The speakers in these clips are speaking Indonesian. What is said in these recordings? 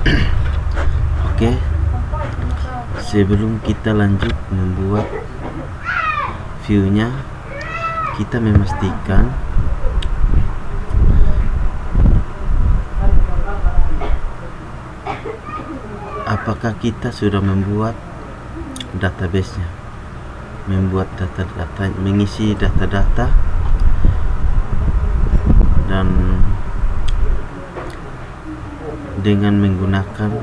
Oke, sebelum kita lanjut membuat view-nya, kita memastikan apakah kita sudah membuat database-nya, membuat data-data, mengisi data-data dan dengan menggunakan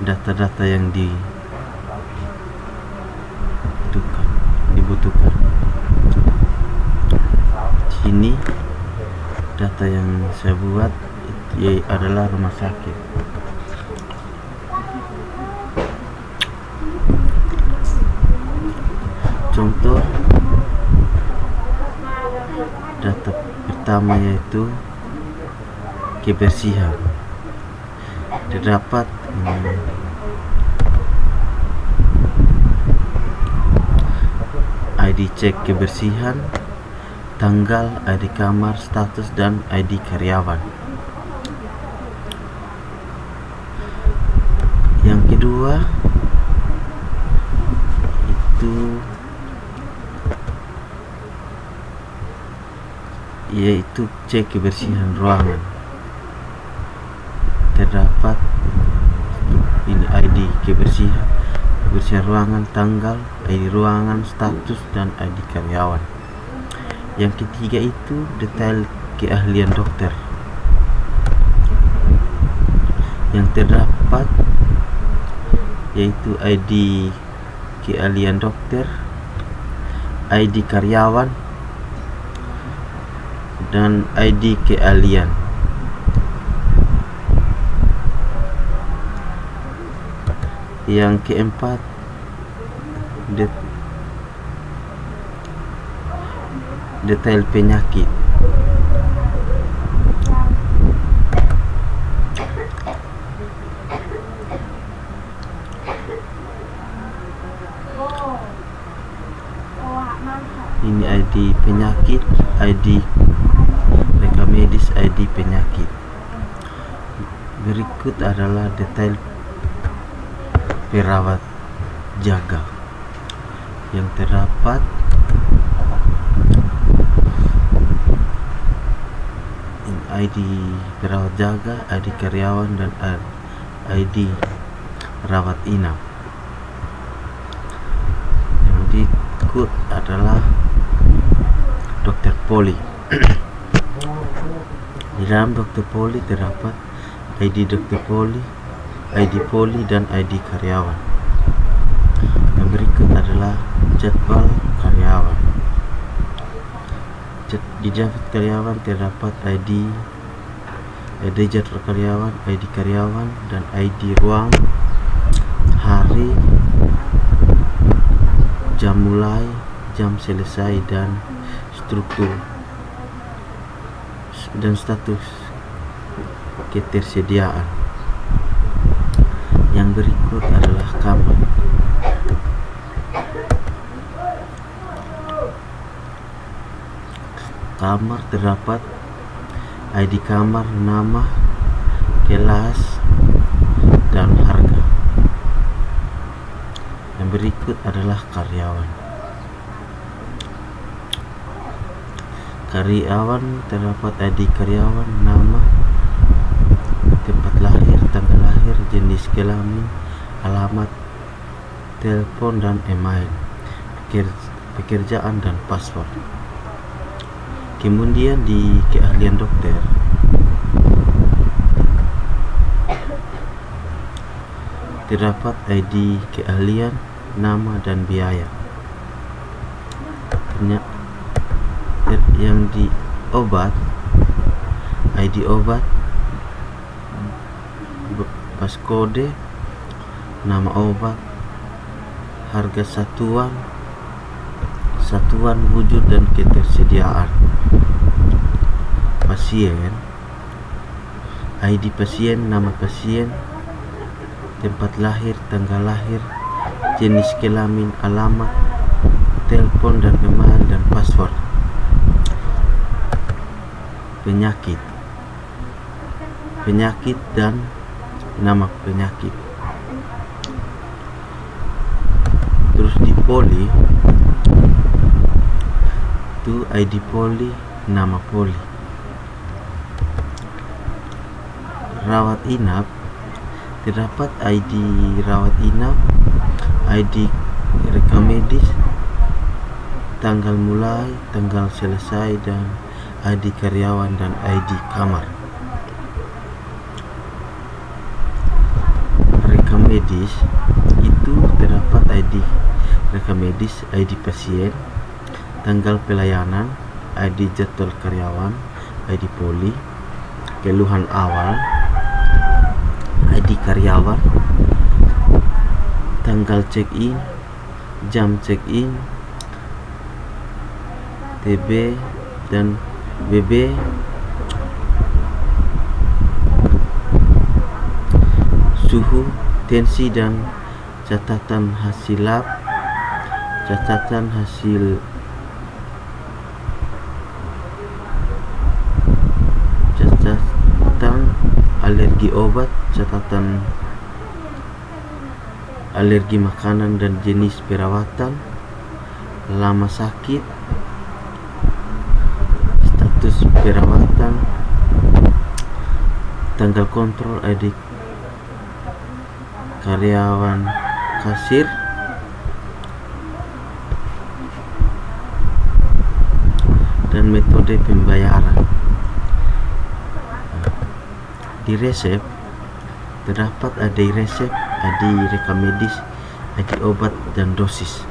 data-data yang dibutuhkan. Sini data yang saya buat adalah rumah sakit. Contoh data pertama yaitu kebersihan. Terdapat ID cek kebersihan, tanggal, ID kamar, status, dan ID karyawan. Yang kedua itu yaitu cek kebersihan ruangan. Terdapat ini ID kebersihan ruangan, tanggal, ID ruangan, status, dan ID karyawan. Yang ketiga itu detail keahlian dokter. Yang terdapat yaitu ID keahlian dokter, ID karyawan, dan ID keahlian. Yang keempat detail penyakit. Ini ID penyakit, ID rekam medis, ID penyakit. Berikut adalah detail perawat jaga. Yang terdapat ID perawat jaga, ID karyawan, dan ID rawat inap. Yang berikut adalah dokter poli. Di dalam dokter poli terdapat ID dokter poli, ID poli, dan ID karyawan. Yang berikut adalah jadwal karyawan. Di jadwal karyawan terdapat ID jadwal karyawan, ID karyawan, dan ID ruang, hari, jam mulai, jam selesai, dan struktur dan status ketersediaan. Yang berikut adalah kamar. Kamar terdapat ID kamar, nama, kelas, dan harga. Yang berikut adalah karyawan. Karyawan terdapat ID karyawan, nama, tempat lahir, tanggal lahir, jenis kelamin, alamat, telepon, dan email, pekerjaan, dan password. Kemudian di keahlian dokter terdapat ID keahlian, nama, dan biaya. Yang di obat, ID obat, pas kode, nama obat, harga satuan, wujud, dan ketersediaan. Pasien, ID pasien, nama pasien, tempat lahir, tanggal lahir, jenis kelamin, alamat, telepon, dan email, dan password. Penyakit, penyakit dan nama penyakit. Terus di poli itu ID poli, nama poli. Rawat inap terdapat ID rawat inap, ID rekam medis, tanggal mulai, tanggal selesai, dan ID karyawan dan ID kamar. Rekam medis itu terdapat ID rekam medis, ID pasien, tanggal pelayanan, ID jadwal karyawan, ID poli, keluhan awal, ID karyawan, tanggal check-in, jam check-in, TB dan BB, suhu, tensi dan catatan hasil lab, catatan hasil alergi obat, catatan alergi makanan dan jenis perawatan, lama sakit, status perawatan, tanggal kontrol ID karyawan kasir, dan metode pembayaran. Di resep terdapat ID resep, ID rekam medis, ID obat dan dosis.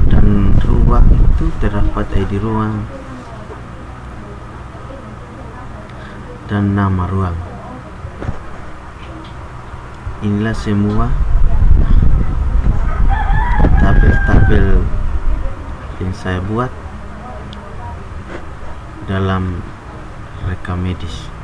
Dan ruang itu terdapat ID ruang dan nama ruang. Inilah semua tabel-tabel yang saya buat dalam rekam medis.